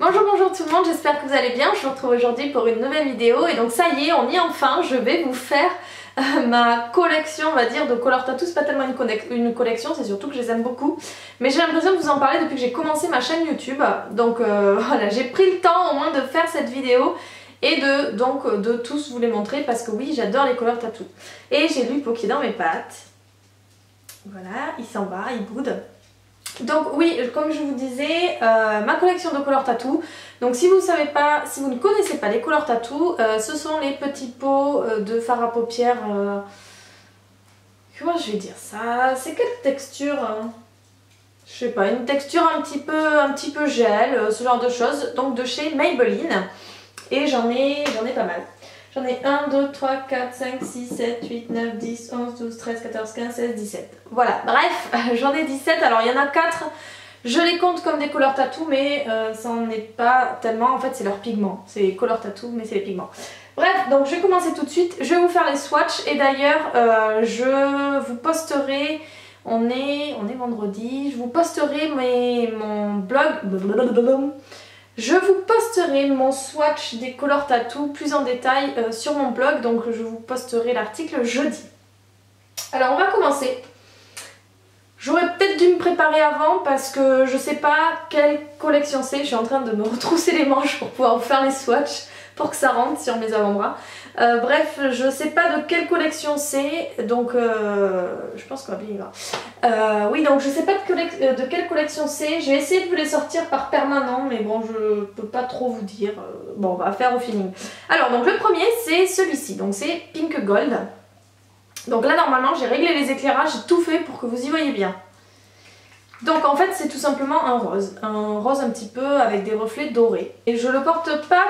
Bonjour tout le monde, j'espère que vous allez bien. Je vous retrouve aujourd'hui pour une nouvelle vidéo et donc ça y est, on y est enfin. Je vais vous faire ma collection, on va dire, de Color Tattoo. C'est pas tellement une collection, c'est surtout que je les aime beaucoup. Mais j'ai l'impression de vous en parler depuis que j'ai commencé ma chaîne YouTube. Donc voilà, j'ai pris le temps au moins de faire cette vidéo et de tous vous les montrer parce que oui, j'adore les Color Tattoo. Et j'ai lu Poké dans mes pattes. Voilà, il s'en va, il boude. Donc oui, comme je vous disais, ma collection de Color Tattoo. Donc si vous savez pas, si vous ne connaissez pas les Color Tattoo, ce sont les petits pots de fard à paupières. Comment je vais dire ça? C'est quelle texture je sais pas, une texture un petit peu gel, ce genre de choses. Donc de chez Maybelline. Et j'en ai pas mal. J'en ai 1, 2, 3, 4, 5, 6, 7, 8, 9, 10, 11, 12, 13, 14, 15, 16, 17. Voilà, bref, j'en ai 17. Alors il y en a 4, je les compte comme des Color Tattoo, mais ça n'en est pas tellement. En fait, c'est leurs pigments. C'est Color Tattoo, mais c'est les pigments. Bref, donc je vais commencer tout de suite. Je vais vous faire les swatchs. Et d'ailleurs, je vous posterai... On est vendredi. Je vous posterai mon blog... Je vous posterai mon swatch des Color Tattoo plus en détail sur mon blog, donc je vous posterai l'article jeudi. Alors on va commencer. J'aurais peut-être dû me préparer avant parce que je sais pas quelle collection c'est. Je suis en train de me retrousser les manches pour pouvoir vous faire les swatchs pour que ça rentre sur mes avant-bras. Bref, je sais pas de quelle collection c'est, donc je pense qu'on va bien y voir. Oui, donc je sais pas de quelle collection c'est. J'ai essayé de vous les sortir par permanent, mais bon, je peux pas trop vous dire. Bon, on va faire au feeling. Alors, donc le premier, c'est celui-ci. Donc c'est Pink Gold. Donc là, normalement, j'ai réglé les éclairages, j'ai tout fait pour que vous y voyez bien. Donc en fait, c'est tout simplement un rose un petit peu avec des reflets dorés. Et je le porte pas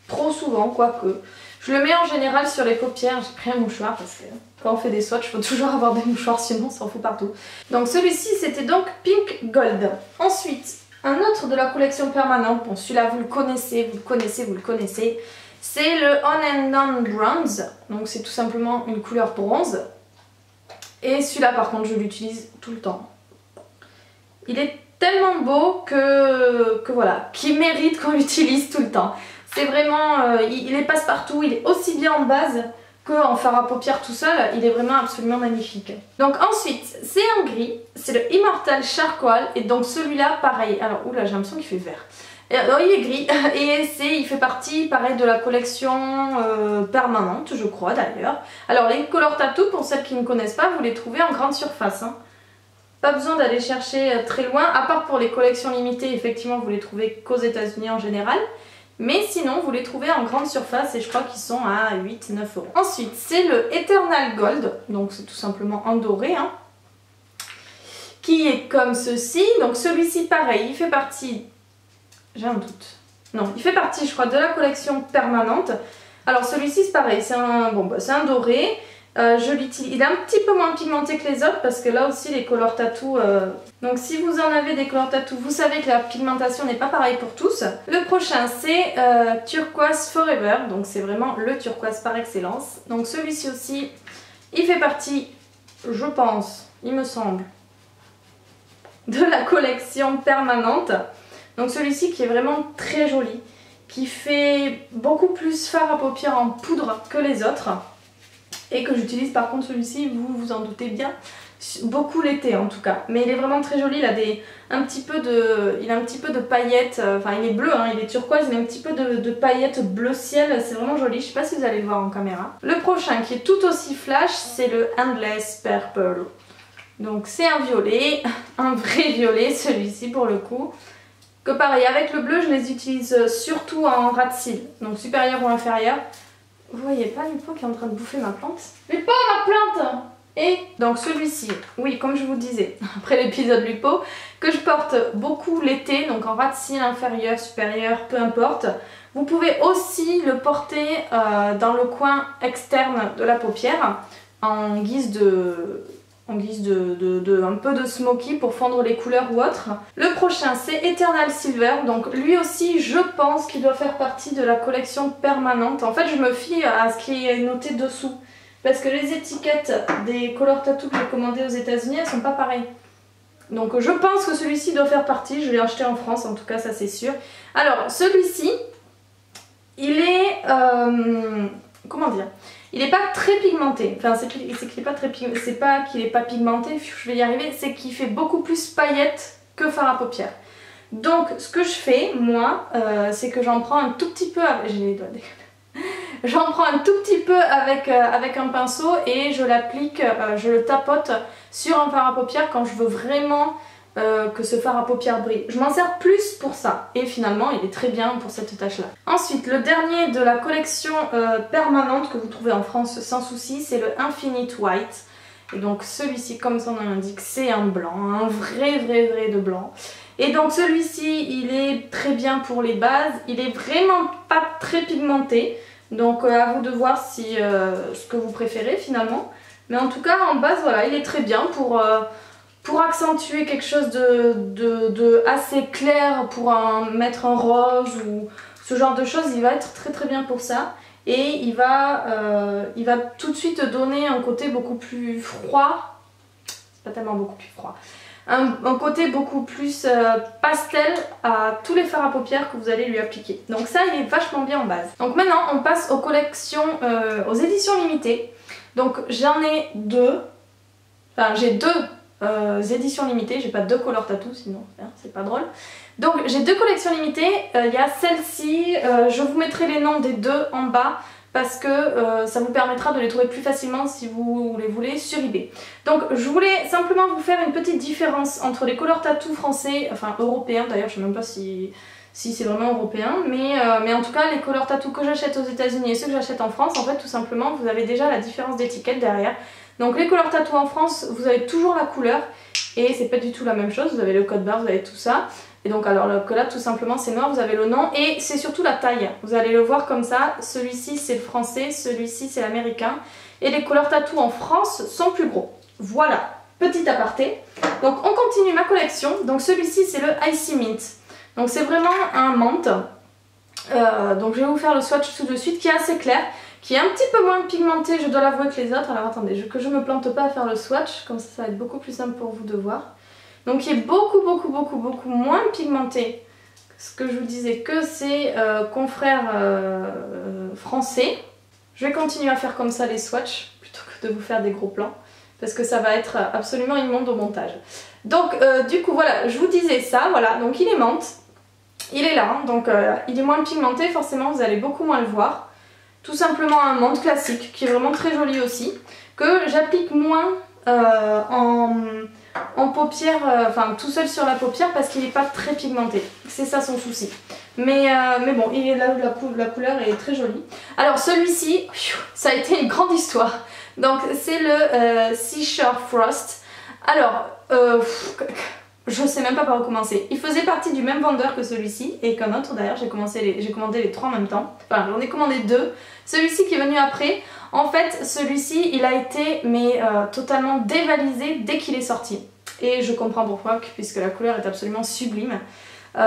trop souvent, quoique. Je le mets en général sur les paupières, j'ai pris un mouchoir parce que quand on fait des swatchs, il faut toujours avoir des mouchoirs, sinon on s'en fout partout. Donc celui-ci, c'était donc Pink Gold. Ensuite, un autre de la collection permanente, bon celui-là vous le connaissez, c'est le On and On Bronze. Donc c'est tout simplement une couleur bronze. Et celui-là par contre, je l'utilise tout le temps. Il est tellement beau que voilà, qu'il mérite qu'on l'utilise tout le temps. C'est vraiment, il est passe-partout, il est aussi bien en base qu'en fard à paupières tout seul, il est vraiment absolument magnifique. Donc ensuite, c'est un gris, c'est le Immortal Charcoal, et donc celui-là pareil, alors oula j'ai l'impression qu'il fait vert. Alors, il est gris, et il fait partie pareil de la collection permanente, je crois d'ailleurs. Alors les Color Tattoo, pour celles qui ne connaissent pas, vous les trouvez en grande surface. Hein. Pas besoin d'aller chercher très loin, à part pour les collections limitées, effectivement vous les trouvez qu'aux États-Unis en général. Mais sinon, vous les trouvez en grande surface et je crois qu'ils sont à 8-9 €. Ensuite, c'est le Eternal Gold, donc c'est tout simplement en doré, hein, qui est comme ceci. Donc celui-ci, pareil, il fait partie... J'ai un doute. Non, il fait partie, je crois, de la collection permanente. Alors celui-ci, c'est pareil, c'est un doré. Je l'utilise, il est un petit peu moins pigmenté que les autres parce que là aussi les Color Tattoo, donc si vous en avez des Color Tattoo, vous savez que la pigmentation n'est pas pareille pour tous. Le prochain c'est Turquoise Forever, donc c'est vraiment le turquoise par excellence. Donc celui-ci aussi, il fait partie, je pense, il me semble, de la collection permanente. Donc celui-ci qui est vraiment très joli, qui fait beaucoup plus fard à paupières en poudre que les autres. Et que j'utilise par contre celui-ci, vous vous en doutez bien, beaucoup l'été en tout cas. Mais il est vraiment très joli, il a un petit peu de paillettes, enfin il est bleu, hein, il est turquoise, il a un petit peu de paillettes bleu ciel, c'est vraiment joli, je sais pas si vous allez le voir en caméra. Le prochain qui est tout aussi flash, c'est le Endless Purple. Donc c'est un violet, un vrai violet celui-ci pour le coup. Que pareil, avec le bleu je les utilise surtout en ras de cils, donc supérieur ou inférieur. Vous voyez pas Lupo qui est en train de bouffer ma plante? Lupo, ma plante! Et donc celui-ci, oui comme je vous disais, après l'épisode Lupo, que je porte beaucoup l'été, donc en ras de cils inférieur, supérieur, peu importe. Vous pouvez aussi le porter dans le coin externe de la paupière, en guise un peu de smoky pour fondre les couleurs ou autre. Le prochain c'est Eternal Silver, donc lui aussi je pense qu'il doit faire partie de la collection permanente. En fait je me fie à ce qui est noté dessous, parce que les étiquettes des Color Tattoo que j'ai commandées aux États-Unis elles sont pas pareilles. Donc je pense que celui-ci doit faire partie, je l'ai acheté en France en tout cas, ça c'est sûr. Alors celui-ci, il est... comment dire? Il n'est pas très pigmenté, enfin c'est qu'il est pas très pigmenté, c'est pas qu'il n'est pas pigmenté, je vais y arriver, c'est qu'il fait beaucoup plus paillettes que fard à paupières. Donc ce que je fais, moi, c'est que j'en prends un tout petit peu, j'ai les doigts dégueulasses. J'en prends un tout petit peu avec un pinceau et je l'applique, je le tapote sur un fard à paupières quand je veux vraiment que ce fard à paupières brille. Je m'en sers plus pour ça et finalement il est très bien pour cette tâche là. Ensuite le dernier de la collection permanente que vous trouvez en France sans souci, c'est le Infinite White. Et donc celui-ci, comme son nom l'indique, c'est un blanc, un vrai de blanc. Et donc celui-ci il est très bien pour les bases, il est vraiment pas très pigmenté. Donc à vous de voir si ce que vous préférez finalement. Mais en tout cas en base voilà, il est très bien pour accentuer quelque chose de assez clair, pour mettre un rose ou ce genre de choses, il va être très bien pour ça. Et il va tout de suite donner un côté beaucoup plus froid, c'est pas tellement beaucoup plus froid, un côté beaucoup plus pastel à tous les fards à paupières que vous allez lui appliquer. Donc ça il est vachement bien en base. Donc maintenant on passe aux collections, aux éditions limitées. Donc j'en ai deux, enfin j'ai deux éditions limitées, j'ai pas deux color tattoo sinon c'est pas drôle. Donc j'ai deux collections limitées, il y a celle-ci, je vous mettrai les noms des deux en bas parce que ça vous permettra de les trouver plus facilement si vous les voulez sur eBay. Donc je voulais simplement vous faire une petite différence entre les color tattoo français, enfin européens d'ailleurs, je sais même pas si c'est vraiment européen, mais en tout cas les color tattoo que j'achète aux États-Unis et ceux que j'achète en France, en fait tout simplement vous avez déjà la différence d'étiquette derrière. Donc les color tattoo en France, vous avez toujours la couleur et c'est pas du tout la même chose, vous avez le code barre, vous avez tout ça. Et donc alors que là tout simplement c'est noir, vous avez le nom et c'est surtout la taille. Vous allez le voir comme ça, celui-ci c'est le français, celui-ci c'est l'américain. Et les color tattoo en France sont plus gros. Voilà, petit aparté. Donc on continue ma collection. Donc celui-ci c'est le Icy Mint. Donc c'est vraiment un menthe. Donc je vais vous faire le swatch tout de suite qui est assez clair, qui est un petit peu moins pigmenté, je dois l'avouer, que les autres. Alors attendez, que je me plante pas à faire le swatch, comme ça va être beaucoup plus simple pour vous de voir. Donc il est beaucoup moins pigmenté, ce que je vous disais, que ses confrères français. Je vais continuer à faire comme ça les swatchs, plutôt que de vous faire des gros plans, parce que ça va être absolument immonde au montage. Donc du coup voilà, je vous disais ça, voilà, donc il est menthe, il est là, donc il est moins pigmenté, forcément vous allez beaucoup moins le voir. Tout simplement un menthe classique, qui est vraiment très joli aussi, que j'applique moins en paupière, enfin tout seul sur la paupière parce qu'il n'est pas très pigmenté. C'est ça son souci. Mais bon, il est là, la couleur est très jolie. Alors celui-ci, ça a été une grande histoire. Donc c'est le Seashore Frost. Alors, je sais même pas par où commencer. Il faisait partie du même vendeur que celui-ci et qu'un autre d'ailleurs. J'ai commandé les trois en même temps. Enfin, j'en ai commandé deux. Celui-ci qui est venu après. En fait, celui-ci, il a été totalement dévalisé dès qu'il est sorti. Et je comprends pourquoi, puisque la couleur est absolument sublime.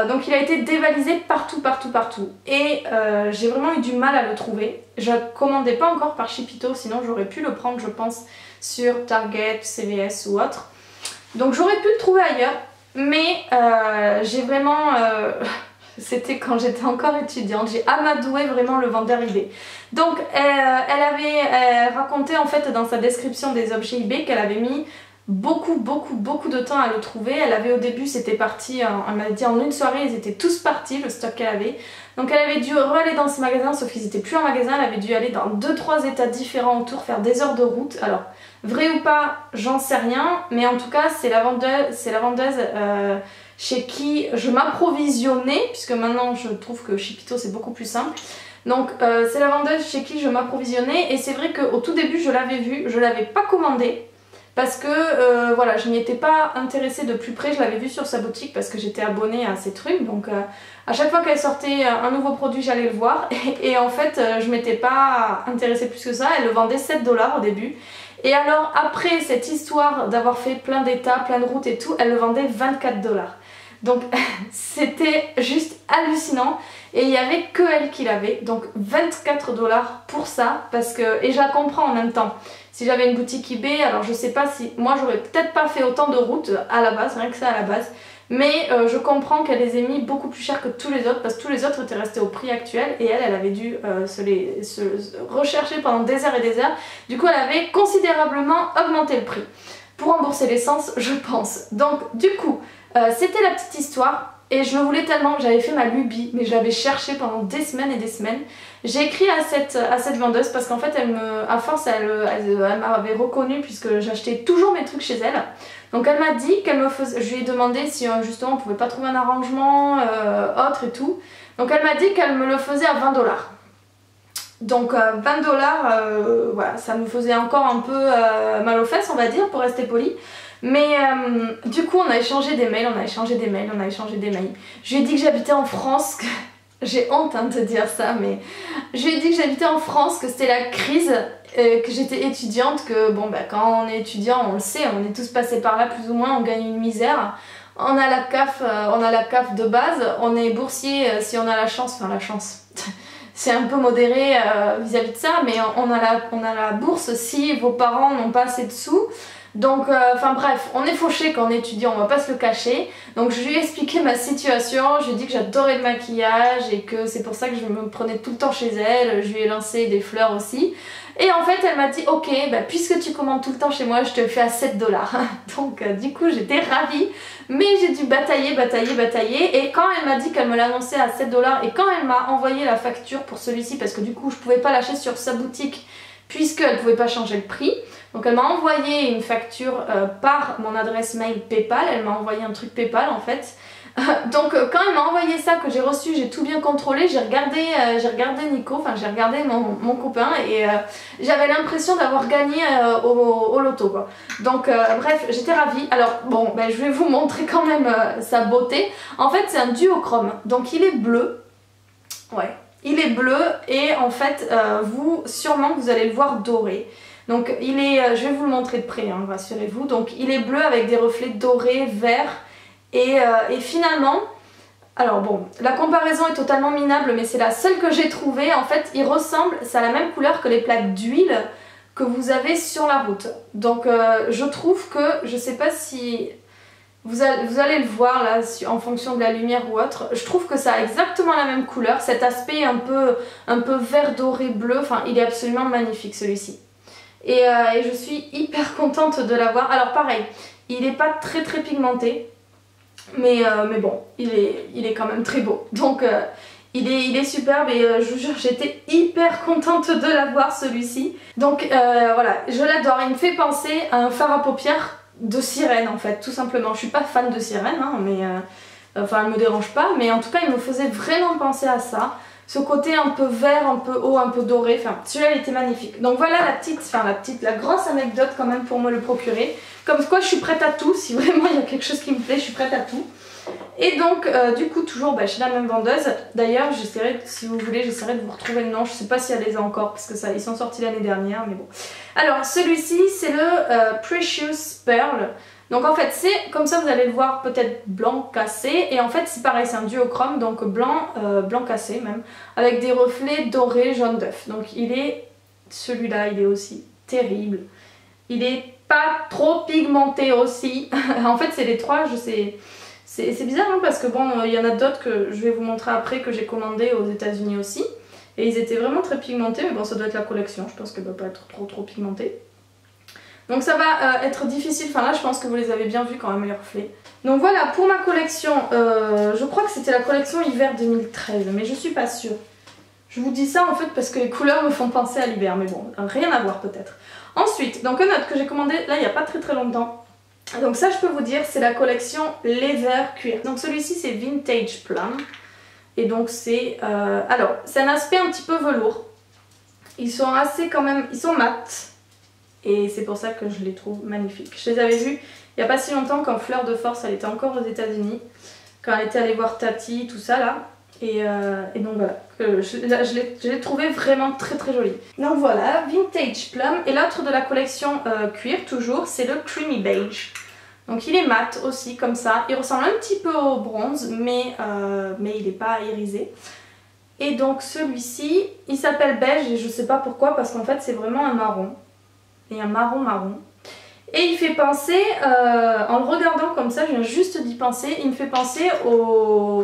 Donc il a été dévalisé partout. Et j'ai vraiment eu du mal à le trouver. Je ne commandais pas encore par Chipito, sinon j'aurais pu le prendre, je pense, sur Target, CVS ou autre. Donc j'aurais pu le trouver ailleurs. Mais j'ai vraiment... C'était quand j'étais encore étudiante, j'ai amadoué vraiment le vendeur eBay. Donc elle avait raconté en fait dans sa description des objets eBay qu'elle avait mis beaucoup de temps à le trouver. Elle avait au début, c'était parti, elle m'a dit en une soirée, ils étaient tous partis, le stock qu'elle avait. Donc elle avait dû aller dans ce magasin, sauf qu'ils n'étaient plus en magasin, elle avait dû aller dans 2-3 états différents autour, faire des heures de route. Alors, vrai ou pas, j'en sais rien, mais en tout cas, c'est la vendeuse chez qui je m'approvisionnais, puisque maintenant je trouve que Chipito c'est beaucoup plus simple. Donc c'est la vendeuse chez qui je m'approvisionnais et c'est vrai qu'au tout début je l'avais vue, je l'avais pas commandé parce que voilà, je n'y étais pas intéressée de plus près, je l'avais vue sur sa boutique parce que j'étais abonnée à ses trucs, donc à chaque fois qu'elle sortait un nouveau produit j'allais le voir et en fait je m'étais pas intéressée plus que ça, elle le vendait 7 $ au début. Et alors après cette histoire d'avoir fait plein d'états, plein de routes et tout, elle le vendait 24 $. Donc c'était juste hallucinant et il n'y avait que elle qui l'avait, donc 24 $ pour ça, parce que, et je la comprends en même temps. Si j'avais une boutique eBay, alors je sais pas si, moi j'aurais peut-être pas fait autant de routes à la base, rien que ça à la base, mais je comprends qu'elle les ait mis beaucoup plus cher que tous les autres, parce que tous les autres étaient restés au prix actuel et elle avait dû se rechercher pendant des heures et des heures. Du coup elle avait considérablement augmenté le prix pour rembourser l'essence, je pense. Donc du coup c'était la petite histoire et je le voulais tellement que j'avais fait ma lubie, mais je l'avais cherché pendant des semaines et des semaines. J'ai écrit à cette vendeuse parce qu'en fait à force elle m'avait reconnue puisque j'achetais toujours mes trucs chez elle. Donc elle m'a dit qu'elle me faisait, je lui ai demandé si justement on pouvait pas trouver un arrangement autre et tout. Donc elle m'a dit qu'elle me le faisait à 20 $. Donc 20 $, voilà, ça me faisait encore un peu mal aux fesses on va dire pour rester poli. Mais du coup on a échangé des mails, Je lui ai dit que j'habitais en France, j'ai honte de te dire ça, mais je lui ai dit que j'habitais en France, que c'était la crise, que j'étais étudiante, que bon bah quand on est étudiant on le sait, on est tous passés par là plus ou moins, on gagne une misère. On a la CAF de base, on est boursier si on a la chance, enfin la chance. C'est un peu modéré vis-à-vis de ça, mais on a la bourse si vos parents n'ont pas assez de sous. Donc, enfin bref, on est fauché quand on est étudiant, on va pas se le cacher. Donc je lui ai expliqué ma situation, je lui ai dit que j'adorais le maquillage et que c'est pour ça que je me prenais tout le temps chez elle. Je lui ai lancé des fleurs aussi. Et en fait elle m'a dit ok, bah, puisque tu commandes tout le temps chez moi, je te le fais à 7 $. Donc du coup j'étais ravie, mais j'ai dû batailler. Et quand elle m'a dit qu'elle me l'annonçait à 7 $ et quand elle m'a envoyé la facture pour celui-ci, parce que du coup je pouvais pas l'acheter sur sa boutique puisqu'elle pouvait pas changer le prix. Donc elle m'a envoyé une facture par mon adresse mail PayPal, elle m'a envoyé un truc PayPal en fait. Donc quand elle m'a envoyé ça, que j'ai reçu, j'ai tout bien contrôlé, j'ai regardé Nico, enfin j'ai regardé mon copain et j'avais l'impression d'avoir gagné au loto quoi. Donc bref, j'étais ravie. Alors bon, ben, je vais vous montrer quand même sa beauté. En fait c'est un duochrome, donc il est bleu, ouais, il est bleu et en fait sûrement vous allez le voir doré. Donc il est, je vais vous le montrer de près, hein, rassurez-vous. Donc il est bleu avec des reflets dorés, verts et finalement, alors bon, la comparaison est totalement minable mais c'est la seule que j'ai trouvée. En fait il ressemble, ça a la même couleur que les plaques d'huile que vous avez sur la route. Donc je trouve que, je sais pas si vous allez le voir là en fonction de la lumière ou autre, je trouve que ça a exactement la même couleur, cet aspect un peu vert doré bleu, enfin il est absolument magnifique celui-ci. Et je suis hyper contente de l'avoir. Alors pareil, il n'est pas très pigmenté, mais bon, il est quand même très beau. Donc il est superbe et je vous jure, j'étais hyper contente de l'avoir celui-ci. Donc voilà, je l'adore. Il me fait penser à un fard à paupières de sirène en fait, tout simplement. Je suis pas fan de sirène, hein, mais enfin elle me dérange pas, mais en tout cas il me faisait vraiment penser à ça. Ce côté un peu vert, un peu haut, un peu doré, enfin celui-là il était magnifique. Donc voilà la grosse anecdote quand même pour me le procurer. Comme quoi je suis prête à tout, si vraiment il y a quelque chose qui me plaît, je suis prête à tout. Et donc du coup toujours chez la même vendeuse. D'ailleurs j'essaierai, si vous voulez, j'essaierai de vous retrouver le nom. Je sais pas si elle les a encore parce que ça, ils sont sortis l'année dernière, mais bon. Alors celui-ci c'est le Precious Pearl. Donc en fait c'est comme ça, vous allez le voir, peut-être blanc cassé, et en fait c'est pareil, c'est un duochrome, donc blanc cassé même, avec des reflets dorés jaune d'œuf. Donc celui-là il est aussi terrible, il est pas trop pigmenté aussi. En fait c'est les trois, je sais, c'est bizarre hein, parce que bon il y en a d'autres que je vais vous montrer après que j'ai commandé aux États-Unis aussi, et ils étaient vraiment très pigmentés, mais bon ça doit être la collection, je pense qu'elle ne doit pas être trop pigmentée. Donc ça va être difficile, enfin là je pense que vous les avez bien vus quand même les reflets. Donc voilà pour ma collection, je crois que c'était la collection hiver 2013 mais je suis pas sûre. Je vous dis ça en fait parce que les couleurs me font penser à l'hiver, mais bon, rien à voir peut-être. Ensuite, donc un autre que j'ai commandé là il n'y a pas très longtemps. Donc ça je peux vous dire, c'est la collection Leather Cuir. Donc celui-ci c'est Vintage Plum. Et donc c'est, alors c'est un aspect un petit peu velours. Ils sont assez quand même, ils sont mat. Et c'est pour ça que je les trouve magnifiques. Je les avais vus il n'y a pas si longtemps quand Fleur de Force elle était encore aux États-Unis, quand elle était allée voir Tati, tout ça là. Et donc voilà, je l'ai trouvé vraiment très jolie. Donc voilà, Vintage Plum. Et l'autre de la collection cuir toujours, c'est le Creamy Beige. Donc il est mat aussi comme ça, il ressemble un petit peu au bronze mais il n'est pas irisé. Et donc celui-ci, il s'appelle beige et je sais pas pourquoi parce qu'en fait c'est vraiment un marron. Et un marron. Et il fait penser, en le regardant comme ça, je viens juste d'y penser, il me fait penser au...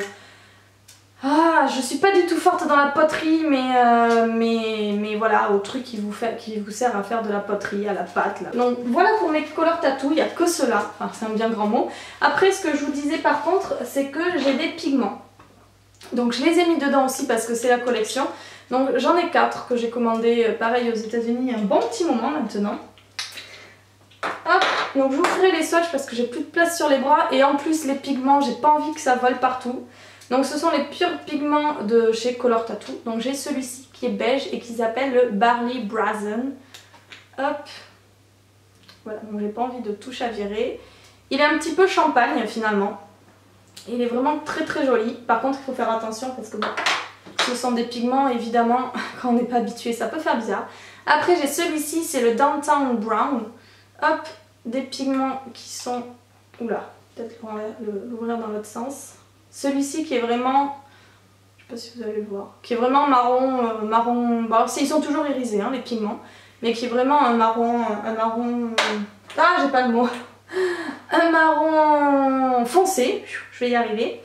Ah, je suis pas du tout forte dans la poterie, mais voilà, au truc qui vous sert à faire de la poterie, à la pâte là. Donc voilà pour mes color tattoo, il n'y a que cela, enfin c'est un bien grand mot. Après ce que je vous disais par contre, c'est que j'ai des pigments. Donc je les ai mis dedans aussi parce que c'est la collection. Donc j'en ai 4 que j'ai commandé pareil aux États-Unis il y a un bon petit moment maintenant. Hop, donc je vous ferai les swatchs parce que j'ai plus de place sur les bras et en plus les pigments, j'ai pas envie que ça vole partout. Donc ce sont les purs pigments de chez Color Tattoo. Donc j'ai celui-ci qui est beige et qui s'appelle le Barley Brazen. Hop. Voilà, donc j'ai pas envie de tout chavirer. Il est un petit peu champagne finalement. Il est vraiment très très joli. Par contre il faut faire attention parce que bon, ce sont des pigments évidemment, quand on n'est pas habitué ça peut faire bizarre. Après j'ai celui-ci, c'est le Downtown Brown. Hop, des pigments qui sont... Oula, peut-être l'ouvrir dans l'autre sens. Celui-ci qui est vraiment, je sais pas si vous allez le voir, qui est vraiment marron, bon, ils sont toujours irisés hein, les pigments, mais qui est vraiment un marron, ah j'ai pas le mot, un marron foncé, je vais y arriver.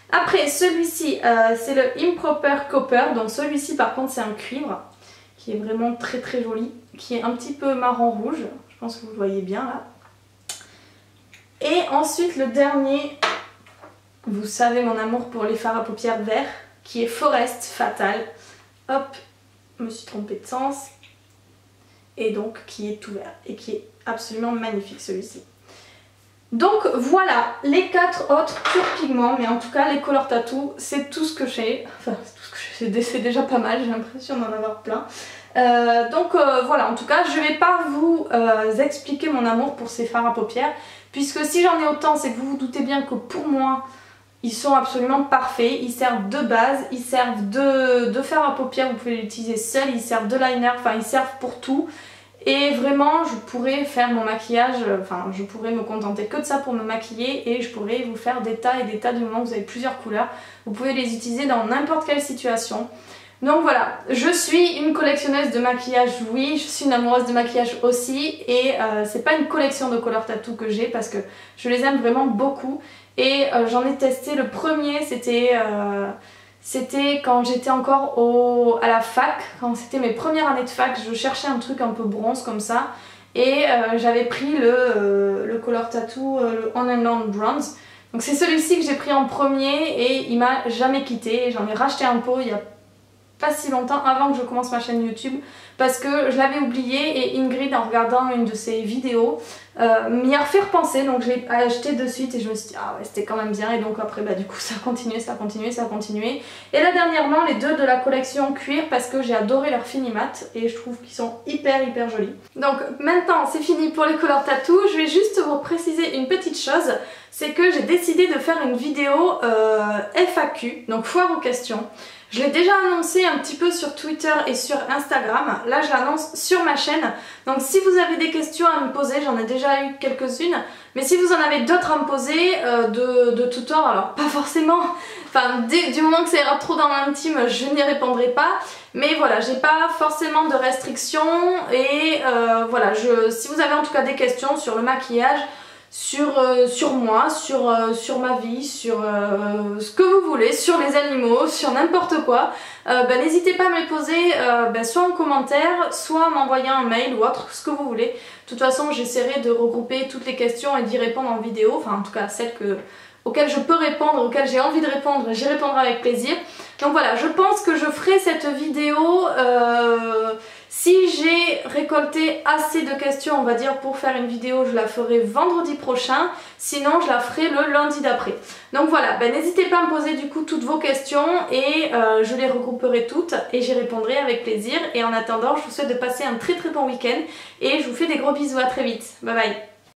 Après celui-ci, c'est le Improper Copper, donc celui-ci par contre c'est un cuivre, qui est vraiment très très joli, qui est un petit peu marron rouge, je pense que vous le voyez bien là. Et ensuite le dernier... Vous savez mon amour pour les fards à paupières verts, qui est Forest Fatal. Hop, je me suis trompée de sens. Et donc qui est tout vert et qui est absolument magnifique celui-ci. Donc voilà les 4 autres purs pigments, mais en tout cas les Color Tattoo c'est tout ce que j'ai. Enfin c'est tout ce que j'ai, c'est déjà pas mal, j'ai l'impression d'en avoir plein. Donc voilà, en tout cas je vais pas vous expliquer mon amour pour ces fards à paupières, puisque si j'en ai autant c'est que vous vous doutez bien que pour moi ils sont absolument parfaits, ils servent de base, ils servent de fard à paupières, vous pouvez l'utiliser seul, ils servent de liner, enfin ils servent pour tout. Et vraiment je pourrais faire mon maquillage, enfin je pourrais me contenter que de ça pour me maquiller et je pourrais vous faire des tas et des tas du moment où vous avez plusieurs couleurs. Vous pouvez les utiliser dans n'importe quelle situation. Donc voilà, je suis une collectionneuse de maquillage, oui, je suis une amoureuse de maquillage aussi et c'est pas une collection de Color Tattoo que j'ai parce que je les aime vraiment beaucoup et j'en ai testé le premier, c'était quand j'étais encore à la fac, quand c'était mes premières années de fac, je cherchais un truc un peu bronze comme ça et j'avais pris le Color Tattoo, le On and On Bronze. Donc c'est celui-ci que j'ai pris en premier et il m'a jamais quitté, j'en ai racheté un pot il y a pas si longtemps avant que je commence ma chaîne YouTube parce que je l'avais oublié et Ingrid en regardant une de ses vidéos m'y a refait repenser, donc je l'ai acheté de suite et je me suis dit ah ouais c'était quand même bien et donc après bah du coup ça a continué, ça a continué, ça a continué. Et là dernièrement les deux de la collection cuir parce que j'ai adoré leur finimat et je trouve qu'ils sont hyper jolis. Donc maintenant c'est fini pour les Color Tattoo, je vais juste vous préciser une petite chose, c'est que j'ai décidé de faire une vidéo FAQ, donc foire aux questions. Je l'ai déjà annoncé un petit peu sur Twitter et sur Instagram, là je l'annonce sur ma chaîne. Donc si vous avez des questions à me poser, j'en ai déjà eu quelques-unes, mais si vous en avez d'autres à me poser de tout ordre, alors pas forcément, enfin du moment que ça ira trop dans l'intime, je n'y répondrai pas. Mais voilà, j'ai pas forcément de restrictions et voilà, si vous avez en tout cas des questions sur le maquillage, sur moi, sur ma vie, sur ce que vous voulez, sur les animaux, sur n'importe quoi, n'hésitez pas à me les poser soit en commentaire, soit en m'envoyant un mail ou autre, ce que vous voulez. De toute façon j'essaierai de regrouper toutes les questions et d'y répondre en vidéo, enfin en tout cas celles auxquelles je peux répondre, auxquelles j'ai envie de répondre, j'y répondrai avec plaisir. Donc voilà, je pense que je ferai cette vidéo si j'ai récolté assez de questions, on va dire, pour faire une vidéo, je la ferai vendredi prochain. Sinon, je la ferai le lundi d'après. Donc voilà, n'hésitez pas à me poser du coup toutes vos questions et je les regrouperai toutes et j'y répondrai avec plaisir. Et en attendant, je vous souhaite de passer un très bon week-end et je vous fais des gros bisous, à très vite. Bye bye.